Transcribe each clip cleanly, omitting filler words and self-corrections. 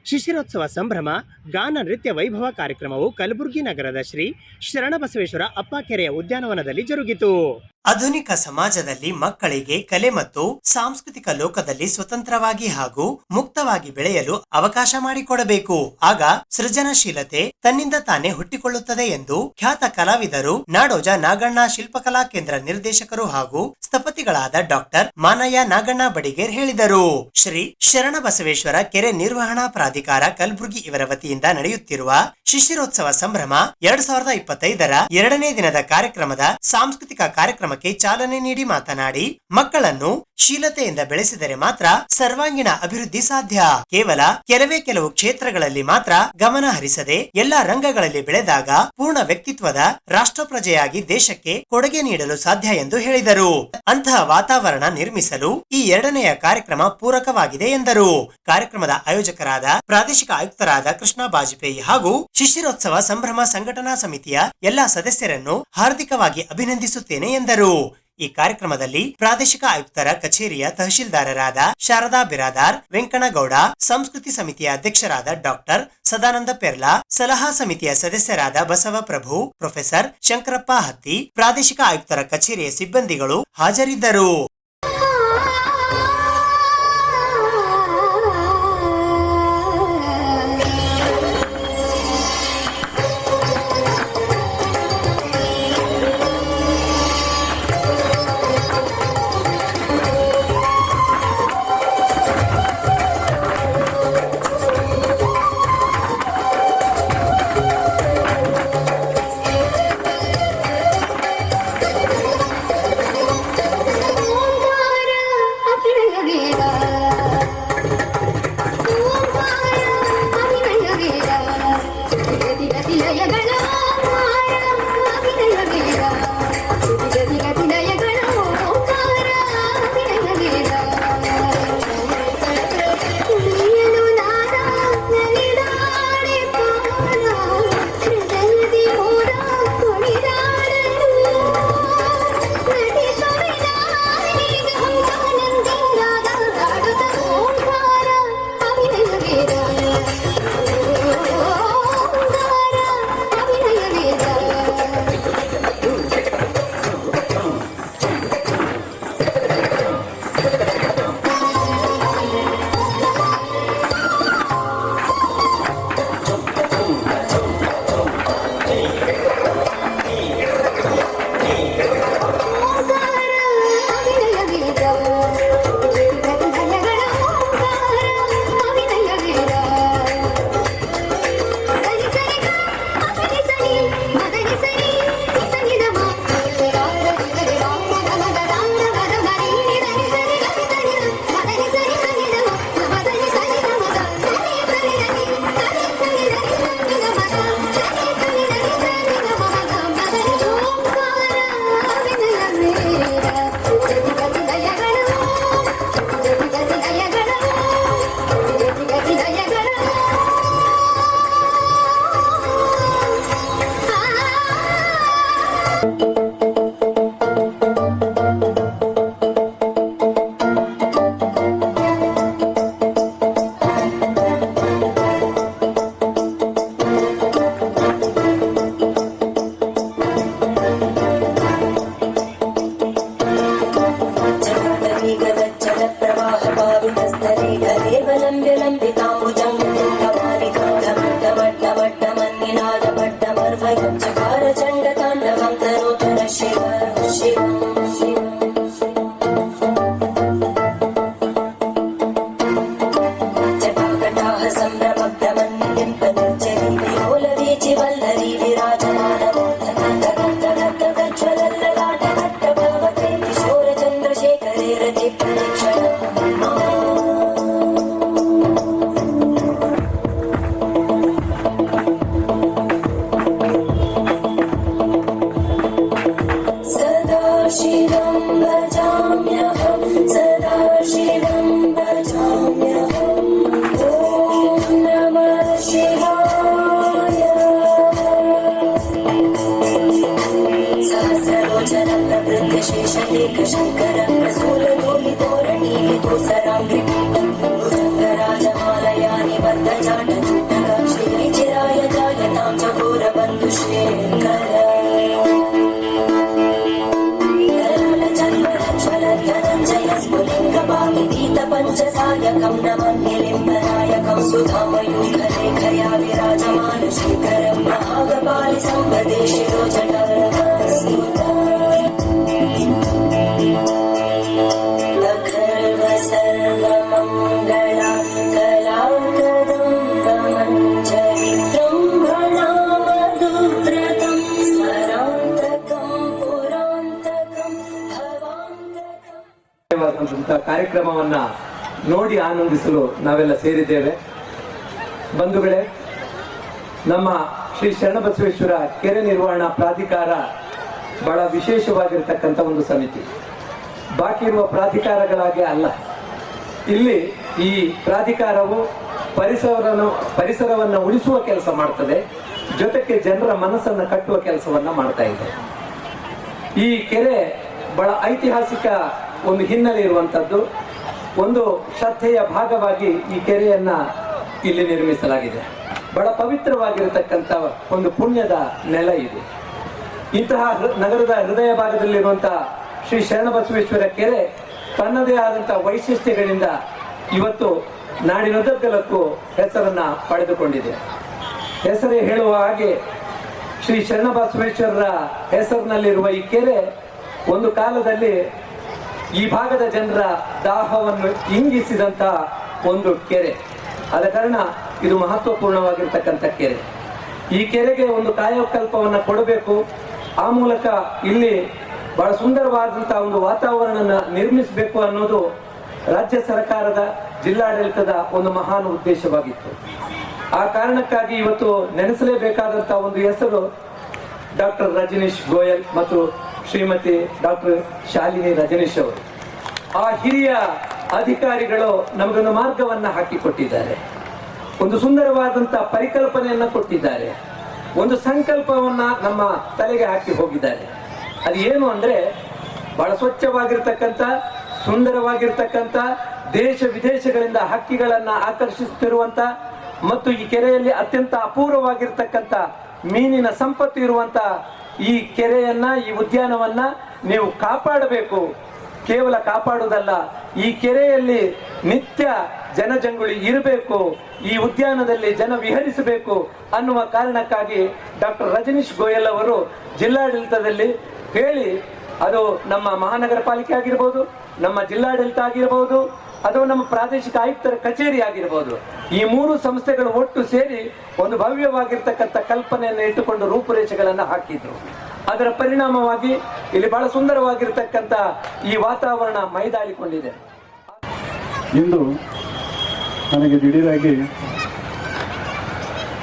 ಶಿಶಿರೋತ್ಸವ ಸಂಭ್ರಮ ಗಾನ ನೃತ್ಯ ವೈಭವ ಕಾರ್ಯಕ್ರಮವು ಕಲಬುರಗಿ ನಗರದ ಶ್ರೀ ಶರಣಬಸವೇಶ್ವರ ಅಪ್ಪಕೆರೆಯ ಉದ್ಯಾನವನದಲ್ಲಿ ಜರುಗಿತು. ಆಧುನಿಕ ಸಮಾಜದಲ್ಲಿ ಮಕ್ಕಳಿಗೆ ಕಲೆ ಮತ್ತು ಸಾಂಸ್ಕೃತಿಕ ಲೋಕದಲ್ಲಿ ಸ್ವತಂತ್ರವಾಗಿ ಹಾಗೂ ಮುಕ್ತವಾಗಿ ಬೆಳೆಯಲು ಅವಕಾಶ ಮಾಡಿಕೊಡಬೇಕು. ಆಗ ಸೃಜನಶೀಲತೆ ತನ್ನಿಂದ ತಾನೇ ಹುಟ್ಟಿಕೊಳ್ಳುತ್ತದೆ ಎಂದು ಖ್ಯಾತ ಕಲಾವಿದರು ನಾಡೋಜ ನಾಗಣ್ಣ ಶಿಲ್ಪಕಲಾ ಕೇಂದ್ರ ನಿರ್ದೇಶಕರು ಹಾಗೂ ಸ್ಥಪತಿಗಳಾದ ಡಾಕ್ಟರ್ ಮಾನಯ್ಯ ನಾಗಣ್ಣ ಬಡಿಗೇರ್ ಹೇಳಿದರು. ಶ್ರೀ ಶರಣಬಸವೇಶ್ವರ ಕೆರೆ ನಿರ್ವಹಣಾ ಪ್ರಾಧಿಕಾರ ಕಲಬುರಗಿ ಇವರ ವತಿಯಿಂದ ನಡೆಯುತ್ತಿರುವ ಶಿಶಿರೋತ್ಸವ ಸಂಭ್ರಮ 2025ರ 2ನೇ ದಿನದ ಕಾರ್ಯಕ್ರಮದ ಸಾಂಸ್ಕೃತಿಕ ಕಾರ್ಯಕ್ರಮಕ್ಕೆ ಚಾಲನೆ ನೀಡಿ ಮಾತನಾಡಿ, ಮಕ್ಕಳನ್ನು ಶೀಲತೆಯಿಂದ ಬೆಳೆಸಿದರೆ ಮಾತ್ರ ಸರ್ವಾಂಗೀಣ ಅಭಿವೃದ್ಧಿ ಸಾಧ್ಯ. ಕೇವಲ ಕೆಲವು ಕ್ಷೇತ್ರಗಳಲ್ಲಿ ಮಾತ್ರ ಗಮನ ಹರಿಸದೆ ಎಲ್ಲಾ ರಂಗಗಳಲ್ಲಿ ಬೆಳೆದಾಗ ಪೂರ್ಣ ವ್ಯಕ್ತಿತ್ವದ ರಾಷ್ಟ್ರ ಪ್ರಜೆಯಾಗಿ ದೇಶಕ್ಕೆ ಕೊಡುಗೆ ನೀಡಲು ಸಾಧ್ಯ ಎಂದು ಹೇಳಿದರು. ಅಂತಹ ವಾತಾವರಣ ನಿರ್ಮಿಸಲು ಈ 2ನೆಯ ಕಾರ್ಯಕ್ರಮ ಪೂರಕವಾಗಿದೆ ಎಂದರು. ಕಾರ್ಯಕ್ರಮದ ಆಯೋಜಕರಾದ ಪ್ರಾದೇಶಿಕ ಆಯುಕ್ತರಾದ ಕೃಷ್ಣ ಬಾಜಪೇಯಿ ಹಾಗೂ ಶಿಶಿರೋತ್ಸವ ಸಂಭ್ರಮ ಸಂಘಟನಾ ಸಮಿತಿಯ ಎಲ್ಲಾ ಸದಸ್ಯರನ್ನು ಹಾರ್ದಿಕವಾಗಿ ಅಭಿನಂದಿಸುತ್ತೇನೆ ಎಂದರು. ಈ ಕಾರ್ಯಕ್ರಮದಲ್ಲಿ ಪ್ರಾದೇಶಿಕ ಆಯುಕ್ತರ ಕಚೇರಿಯ ತಹಶೀಲ್ದಾರರಾದ ಶಾರದಾ ಬಿರಾದಾರ್, ವೆಂಕಣಗೌಡ, ಸಂಸ್ಕೃತಿ ಸಮಿತಿಯ ಅಧ್ಯಕ್ಷರಾದ ಡಾಕ್ಟರ್ ಸದಾನಂದ ಪೆರ್ಲಾ, ಸಲಹಾ ಸಮಿತಿಯ ಸದಸ್ಯರಾದ ಬಸವ ಪ್ರಭು, ಪ್ರೊಫೆಸರ್ ಶಂಕರಪ್ಪ ಹತ್ತಿ, ಪ್ರಾದೇಶಿಕ ಆಯುಕ್ತರ ಕಚೇರಿಯ ಸಿಬ್ಬಂದಿಗಳು ಹಾಜರಿದ್ದರು. पंचसायकं नमन्निलिम्बनायकं सुधामयूखलेखया विराजमानशेखरं महागपालि सम्पदे शिरोजटवरदास्तुता अखर्व सर्वमङ्गला कलाकदम्बमञ्जरित्रं भणामधुव्रतं स्मरान्तकं पुरान्तकं भवान्तकं ಕಾರ್ಯಕ್ರಮವನ್ನ ನೋಡಿ ಆನಂದಿಸಲು ನಾವೆಲ್ಲ ಸೇರಿದ್ದೇವೆ. ಬಂಧುಗಳೇ, ನಮ್ಮ ಶ್ರೀ ಶರಣಬಸವೇಶ್ವರ ಕೆರೆ ನಿರ್ವಹಣಾ ಪ್ರಾಧಿಕಾರ ಬಹಳ ವಿಶೇಷವಾಗಿರ್ತಕ್ಕಂಥ ಒಂದು ಸಮಿತಿ. ಬಾಕಿ ಇರುವ ಪ್ರಾಧಿಕಾರಗಳಾಗೆ ಅಲ್ಲ. ಇಲ್ಲಿ ಈ ಪ್ರಾಧಿಕಾರವು ಪರಿಸರವನ್ನು ಉಳಿಸುವ ಕೆಲಸ ಮಾಡ್ತದೆ, ಜೊತೆಗೆ ಜನರ ಮನಸ್ಸನ್ನು ಕಟ್ಟುವ ಕೆಲಸವನ್ನ ಮಾಡ್ತಾ ಇದೆ. ಈ ಕೆರೆ ಬಹಳ ಐತಿಹಾಸಿಕ ಒಂದು ಹಿನ್ನೆಲೆ ಇರುವಂತದ್ದು. ಒಂದು ಶ್ರದ್ಧೆಯ ಭಾಗವಾಗಿ ಈ ಕೆರೆಯನ್ನ ಇಲ್ಲಿ ನಿರ್ಮಿಸಲಾಗಿದೆ. ಬಹಳ ಪವಿತ್ರವಾಗಿರತಕ್ಕಂಥ ಒಂದು ಪುಣ್ಯದ ನೆಲ ಇದು. ಇಂತಹ ನಗರದ ಹೃದಯ ಭಾಗದಲ್ಲಿರುವಂತಹ ಶ್ರೀ ಶರಣಬಸವೇಶ್ವರ ಕೆರೆ ತನ್ನದೇ ಆದಂತಹ ವೈಶಿಷ್ಟ್ಯಗಳಿಂದ ಇವತ್ತು ನಾಡಿನುದ್ದಗಲಕ್ಕೂ ಹೆಸರನ್ನ ಪಡೆದುಕೊಂಡಿದೆ. ಹೆಸರೇ ಹೇಳುವ ಹಾಗೆ ಶ್ರೀ ಶರಣಬಸವೇಶ್ವರರ ಹೆಸರಿನಲ್ಲಿರುವ ಈ ಕೆರೆ ಒಂದು ಕಾಲದಲ್ಲಿ ಈ ಭಾಗದ ಜನರ ದಾಹವನ್ನು ಇಂಗಿಸಿದಂತಹ ಒಂದು ಕೆರೆ. ಆದ ಕಾರಣ ಇದು ಮಹತ್ವಪೂರ್ಣವಾಗಿರ್ತಕ್ಕಂಥ ಕೆರೆ. ಈ ಕೆರೆಗೆ ಒಂದು ಕಾಯಕಲ್ಪವನ್ನು ಕೊಡಬೇಕು. ಆ ಮೂಲಕ ಇಲ್ಲಿ ಬಹಳ ಸುಂದರವಾದಂತಹ ಒಂದು ವಾತಾವರಣ ನಿರ್ಮಿಸಬೇಕು ಅನ್ನೋದು ರಾಜ್ಯ ಸರ್ಕಾರದ, ಜಿಲ್ಲಾಡಳಿತದ ಒಂದು ಮಹಾನ್ ಉದ್ದೇಶವಾಗಿತ್ತು. ಆ ಕಾರಣಕ್ಕಾಗಿ ಇವತ್ತು ನೆನೆಸಲೇಬೇಕಾದಂತಹ ಒಂದು ಹೆಸರು ಡಾಕ್ಟರ್ ರಜನೀಶ್ ಗೋಯಲ್ ಮತ್ತು ಶ್ರೀಮತಿ ಡಾಕ್ಟರ್ ಶಾಲಿನಿ ರಜನೀಶ್ ಅವರು. ಆ ಹಿರಿಯ ಅಧಿಕಾರಿಗಳು ನಮಗೊಂದು ಮಾರ್ಗವನ್ನ ಹಾಕಿಕೊಟ್ಟಿದ್ದಾರೆ, ಒಂದು ಸುಂದರವಾದಂತಹ ಪರಿಕಲ್ಪನೆಯನ್ನ ಕೊಟ್ಟಿದ್ದಾರೆ, ಒಂದು ಸಂಕಲ್ಪವನ್ನ ನಮ್ಮ ತಲೆಗೆ ಹಾಕಿ ಹೋಗಿದ್ದಾರೆ. ಅದು ಏನು ಅಂದ್ರೆ ಬಹಳ ಸ್ವಚ್ಛವಾಗಿರ್ತಕ್ಕಂಥ, ಸುಂದರವಾಗಿರ್ತಕ್ಕಂಥ, ದೇಶ ವಿದೇಶಗಳಿಂದ ಹಕ್ಕಿಗಳನ್ನ ಆಕರ್ಷಿಸುತ್ತಿರುವಂತ ಮತ್ತು ಈ ಕೆರೆಯಲ್ಲಿ ಅತ್ಯಂತ ಅಪೂರ್ವವಾಗಿರ್ತಕ್ಕಂಥ ಮೀನಿನ ಸಂಪತ್ತು ಇರುವಂತ ಈ ಕೆರೆಯನ್ನ, ಈ ಉದ್ಯಾನವನ್ನ ನೀವು ಕಾಪಾಡಬೇಕು. ಕೇವಲ ಕಾಪಾಡುವುದಲ್ಲ, ಈ ಕೆರೆಯಲ್ಲಿ ನಿತ್ಯ ಜನಜಂಗುಳಿ ಇರಬೇಕು, ಈ ಉದ್ಯಾನದಲ್ಲಿ ಜನ ವಿಹರಿಸಬೇಕು ಅನ್ನುವ ಕಾರಣಕ್ಕಾಗಿ ಡಾಕ್ಟರ್ ರಜನೀಶ್ ಗೋಯಲ್ ಅವರು ಜಿಲ್ಲಾಡಳಿತದಲ್ಲಿ ಹೇಳಿ, ಅದು ನಮ್ಮ ಮಹಾನಗರ ಪಾಲಿಕೆ ಆಗಿರ್ಬೋದು, ನಮ್ಮ ಜಿಲ್ಲಾಡಳಿತ ಆಗಿರಬಹುದು, ಅಥವಾ ನಮ್ಮ ಪ್ರಾದೇಶಿಕ ಆಯುಕ್ತರ ಕಚೇರಿ ಆಗಿರಬಹುದು, ಈ ಮೂರು ಸಂಸ್ಥೆಗಳು ಒಟ್ಟು ಸೇರಿ ಒಂದು ಭವ್ಯವಾಗಿರ್ತಕ್ಕಂಥ ಕಲ್ಪನೆಯನ್ನು ಇಟ್ಟುಕೊಂಡು ರೂಪುರೇಷೆಗಳನ್ನು ಹಾಕಿದ್ರು. ಅದರ ಪರಿಣಾಮವಾಗಿ ಇಲ್ಲಿ ಬಹಳ ಸುಂದರವಾಗಿರ್ತಕ್ಕಂಥ ಈ ವಾತಾವರಣ ಮೈದಾಳಿಕೊಂಡಿದೆ. ಇಂದು ನನಗೆ ದಿಢೀರಾಗಿ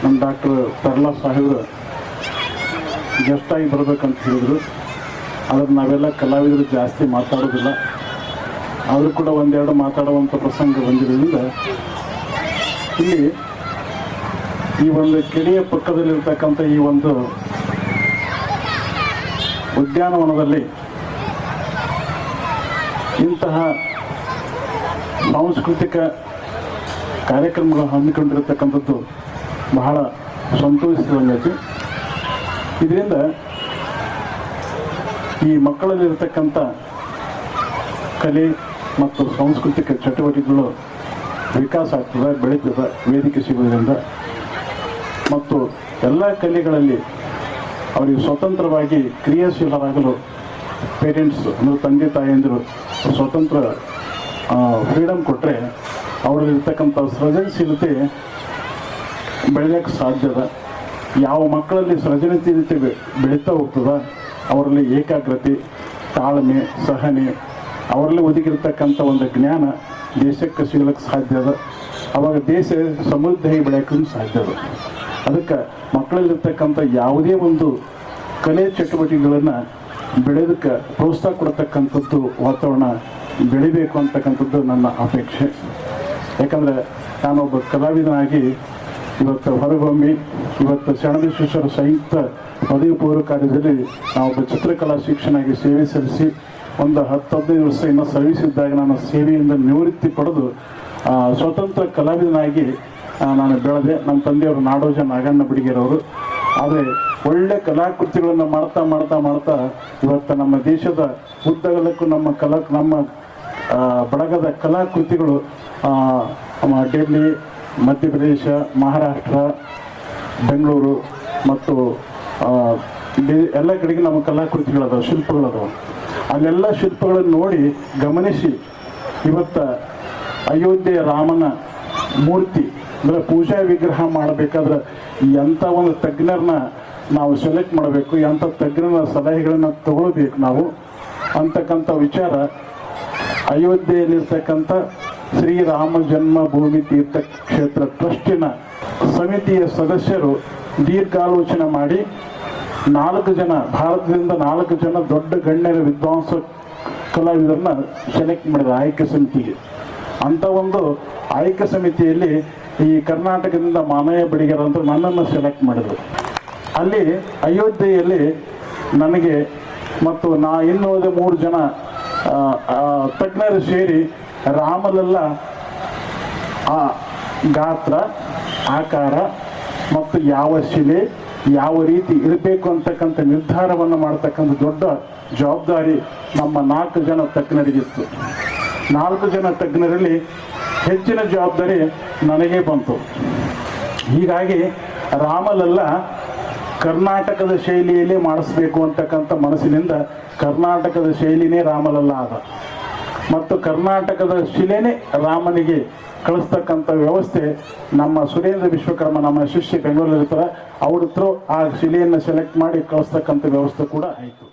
ನಮ್ಮ ಡಾಕ್ಟರ್ ಪರ್ಲಾ ಸಾಹೇಬರು ಗೆಸ್ಟಾಗಿ ಬರಬೇಕಂತ ಹೇಳಿದರು. ಆದರೆ ನಾವೆಲ್ಲ ಕಲಾವಿದರು ಜಾಸ್ತಿ ಮಾತಾಡೋದಿಲ್ಲ, ಆದರೂ ಕೂಡ ಒಂದೆರಡು ಮಾತಾಡುವಂಥ ಪ್ರಸಂಗ ಬಂದಿರೋದ್ರಿಂದ ಇಲ್ಲಿ ಈ ಒಂದು ಕೆರೆಯ ಪಕ್ಕದಲ್ಲಿರ್ತಕ್ಕಂಥ ಈ ಒಂದು ಉದ್ಯಾನವನದಲ್ಲಿ ಇಂತಹ ಸಾಂಸ್ಕೃತಿಕ ಕಾರ್ಯಕ್ರಮಗಳು ಹಮ್ಮಿಕೊಂಡಿರತಕ್ಕಂಥದ್ದು ಬಹಳ ಸಂತೋಷಿಸುವಂತೆ. ಇದರಿಂದ ಈ ಮಕ್ಕಳಲ್ಲಿರ್ತಕ್ಕಂಥ ಕಲೆ ಮತ್ತು ಸಾಂಸ್ಕೃತಿಕ ಚಟುವಟಿಕೆಗಳು ವಿಕಾಸ ಆಗ್ತದೆ, ಬೆಳೀತದೆ ವೇದಿಕೆ ಸಿಗೋದ್ರಿಂದ. ಮತ್ತು ಎಲ್ಲ ಕಲೆಗಳಲ್ಲಿ ಅವರಿಗೆ ಸ್ವತಂತ್ರವಾಗಿ ಕ್ರಿಯಾಶೀಲರಾಗಲು ಪೇರೆಂಟ್ಸ್ ಅಂದರೆ ತಂದೆ ತಾಯಿಯಂದರು ಸ್ವತಂತ್ರ ಫ್ರೀಡಮ್ ಕೊಟ್ಟರೆ ಅವರಲ್ಲಿರ್ತಕ್ಕಂಥ ಸೃಜನಶೀಲತೆ ಬೆಳೆಯೋಕ್ಕೆ ಸಾಧ್ಯದ. ಯಾವ ಮಕ್ಕಳಲ್ಲಿ ಸೃಜನಶೀಲತೆ ಬೆಳೀತಾ ಹೋಗ್ತದ ಅವರಲ್ಲಿ ಏಕಾಗ್ರತೆ, ತಾಳ್ಮೆ, ಸಹನೆ, ಅವರಲ್ಲಿ ಒದಗಿರ್ತಕ್ಕಂಥ ಒಂದು ಜ್ಞಾನ ದೇಶಕ್ಕೆ ಸಿಗಲಿಕ್ಕೆ ಸಾಧ್ಯ ಅದ. ಅವಾಗ ದೇಶ ಸಮೃದ್ಧಿಯಾಗಿ ಬೆಳೆಯೋಕ್ಕೂ ಸಾಧ್ಯ ಅದ. ಅದಕ್ಕೆ ಮಕ್ಕಳಲ್ಲಿರ್ತಕ್ಕಂಥ ಯಾವುದೇ ಒಂದು ಕಲೆ ಚಟುವಟಿಕೆಗಳನ್ನು ಬೆಳೆಯೋದಕ್ಕೆ ಪ್ರೋತ್ಸಾಹ ಕೊಡ್ತಕ್ಕಂಥದ್ದು ವಾತಾವರಣ ಬೆಳಿಬೇಕು ಅಂತಕ್ಕಂಥದ್ದು ನನ್ನ ಅಪೇಕ್ಷೆ. ಯಾಕಂದರೆ ನಾನೊಬ್ಬ ಕಲಾವಿದನಾಗಿ ಇವತ್ತು ಹೊರಗೊಮ್ಮೆ ಇವತ್ತು ಶರಣಬಸವೇಶ್ವರ ಸಂಯುಕ್ತ ಪದವಿ ಪೂರ್ವ ಕಾರ್ಯದಲ್ಲಿ ನಾವೊಬ್ಬ ಚಿತ್ರಕಲಾ ಶಿಕ್ಷಣಾಗಿ ಸೇವೆ ಸಲ್ಲಿಸಿ ಒಂದು 10-15 ವರ್ಷ ಇನ್ನೂ ಸರ್ವಿಸ್ ಇದ್ದಾಗ ನಾನು ಸೇವೆಯಿಂದ ನಿವೃತ್ತಿ ಪಡೆದು ಸ್ವತಂತ್ರ ಕಲಾವಿದನಾಗಿ ನಾನು ಬೆಳೆದೆ. ನಮ್ಮ ತಂದೆಯವರು ನಾಡೋಜ ನಾಗಣ್ಣ ಬಿಡಿಗೆರವರು. ಆದರೆ ಒಳ್ಳೆ ಕಲಾಕೃತಿಗಳನ್ನು ಮಾಡ್ತಾ ಮಾಡ್ತಾ ಮಾಡ್ತಾ ಇವತ್ತು ನಮ್ಮ ದೇಶದ ಉದ್ದಗಲಕ್ಕೂ ನಮ್ಮ ಬಳಗದ ಕಲಾಕೃತಿಗಳು ಡೆಲ್ಲಿ, ಮಧ್ಯಪ್ರದೇಶ, ಮಹಾರಾಷ್ಟ್ರ, ಬೆಂಗಳೂರು ಮತ್ತು ಎಲ್ಲ ಕಡೆಗೆ ನಮ್ಮ ಕಲಾಕೃತಿಗಳದಾವೆ, ಶಿಲ್ಪಗಳದಾವೆ. ಅಲ್ಲೆಲ್ಲ ಶಿಲ್ಪಗಳನ್ನು ನೋಡಿ ಗಮನಿಸಿ ಇವತ್ತು ಅಯೋಧ್ಯೆಯ ರಾಮನ ಮೂರ್ತಿ ಅಂದರೆ ಪೂಜಾ ವಿಗ್ರಹ ಮಾಡಬೇಕಾದ್ರೆ ಎಂಥ ಒಂದು ತಜ್ಞರನ್ನ ನಾವು ಸೆಲೆಕ್ಟ್ ಮಾಡಬೇಕು, ಎಂಥ ತಜ್ಞರ ಸಲಹೆಗಳನ್ನು ತಗೊಳ್ಬೇಕು ನಾವು ಅಂತಕ್ಕಂಥ ವಿಚಾರ ಅಯೋಧ್ಯೆಯಲ್ಲಿರ್ತಕ್ಕಂಥ ಶ್ರೀರಾಮ ಜನ್ಮಭೂಮಿ ತೀರ್ಥ ಕ್ಷೇತ್ರ ಟ್ರಸ್ಟಿನ ಸಮಿತಿಯ ಸದಸ್ಯರು ದೀರ್ಘಾಲೋಚನೆ ಮಾಡಿ 4 ಜನ, ಭಾರತದಿಂದ 4 ಜನ ದೊಡ್ಡ ಗಣ್ಯರ ವಿದ್ವಾಂಸ ಕಲಾವಿದರನ್ನ ಸೆಲೆಕ್ಟ್ ಮಾಡಿದ ಆಯ್ಕೆ ಸಮಿತಿಗೆ. ಅಂಥ ಒಂದು ಆಯ್ಕೆ ಸಮಿತಿಯಲ್ಲಿ ಈ ಕರ್ನಾಟಕದಿಂದ ಮಾನಯ್ಯ ಬಿಡಿಗೆರ ಅಂತ ನನ್ನನ್ನು ಸೆಲೆಕ್ಟ್ ಮಾಡಿದರು. ಅಲ್ಲಿ ಅಯೋಧ್ಯೆಯಲ್ಲಿ ನನಗೆ ಮತ್ತು ಇನ್ನೂ 3 ಜನ ತಜ್ಞರು ಸೇರಿ ರಾಮಲೆಲ್ಲ ಆ ಗಾತ್ರ, ಆಕಾರ ಮತ್ತು ಯಾವ ಶಿಲೆ ಯಾವ ರೀತಿ ಇರಬೇಕು ಅಂತಕ್ಕಂಥ ನಿರ್ಧಾರವನ್ನು ಮಾಡ್ತಕ್ಕಂಥ ದೊಡ್ಡ ಜವಾಬ್ದಾರಿ ನಮ್ಮ 4 ಜನ ತಜ್ಞರಿಗಿತ್ತು. 4 ಜನ ತಜ್ಞರಲ್ಲಿ ಹೆಚ್ಚಿನ ಜವಾಬ್ದಾರಿ ನನಗೆ ಬಂತು. ಹೀಗಾಗಿ ರಾಮಲೆಲ್ಲ ಕರ್ನಾಟಕದ ಶೈಲಿಯಲ್ಲೇ ಮಾಡಿಸ್ಬೇಕು ಅಂತಕ್ಕಂಥ ಮನಸ್ಸಿನಿಂದ ಕರ್ನಾಟಕದ ಶೈಲಿನೇ ರಾಮಲೆಲ್ಲ ಆದ ಮತ್ತು ಕರ್ನಾಟಕದ ಶಿಲೆನೇ ರಾಮನಿಗೆ ಕಳಿಸ್ತಕ್ಕಂಥ ವ್ಯವಸ್ಥೆ ನಮ್ಮ ಸುರೇಂದ್ರ ವಿಶ್ವಕರ್ಮ, ನಮ್ಮ ಶಿಷ್ಯ ಬೆಂಗಳೂರಲ್ಲಿ ಇರ್ತಾರೆ, ಅವ್ರ ಹತ್ರ ಆ ಶಿಲೆಯನ್ನು ಸೆಲೆಕ್ಟ್ ಮಾಡಿ ಕಳಿಸ್ತಕ್ಕಂಥ ವ್ಯವಸ್ಥೆ ಕೂಡ ಆಯಿತು.